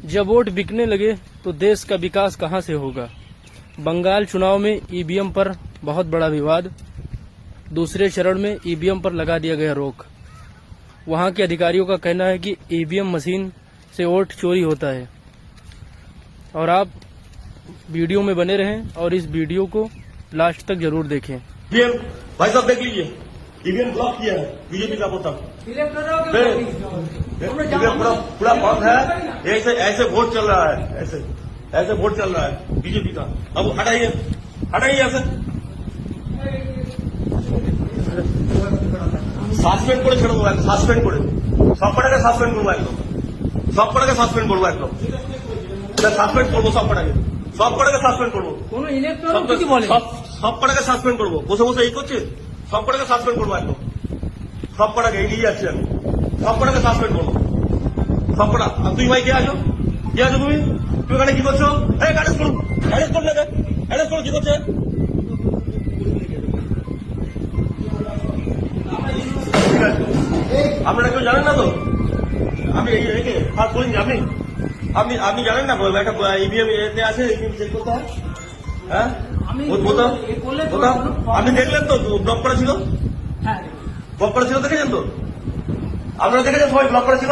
जब वोट बिकने लगे तो देश का विकास कहां से होगा। बंगाल चुनाव में ईवीएम पर बहुत बड़ा विवाद। दूसरे चरण में ईवीएम पर लगा दिया गया रोक। वहां के अधिकारियों का कहना है कि ईवीएम मशीन से वोट चोरी होता है। और आप वीडियो में बने रहें और इस वीडियो को लास्ट तक जरूर देखें। ईवीएम भाई साहब देख लीजिए, ईवीएम ब्लॉक किया है बीजेपी का पोता। ईवीएम पूरा बंद है। ऐसे वोट चल रहा है, ऐसे वोट चल रहा है बीजेपी का। अब हटाइए ऐसे সাসপেন্ড করে ছেড়ে দেবো, সাসপেন্ড করে সব কটাকে সাসপেন্ড করবো, একদম সব কটাকে সাসপেন্ড করবো, একদম সাসপেন্ড করবো, সব কটাকে সাসপেন্ড করবো, সব কটাকে সাসপেন্ড করবো। বসে বসে এই করছে, সব কটাকে সাসপেন্ড করবো, একদম সব কটাকে এগিয়ে যাচ্ছি আমি, সব কটাকে সাসপেন্ড করবো, সব কটা। তুই ভাই কে আছো তুমি এখানে কি করছো? অ্যারেস্ট করো কি করছে? আপনারা কেউ জানেন না তো? আমি ফার্স্ট বলিনি। আপনি জানেন না একটা ইভিএম এতে আছে, চেক করতে হয়। হ্যাঁ আপনি দেখলেন তো ব্লক করা ছিল, দেখেছেন তো? আপনারা দেখেছেন সবাই ব্লক করা ছিল।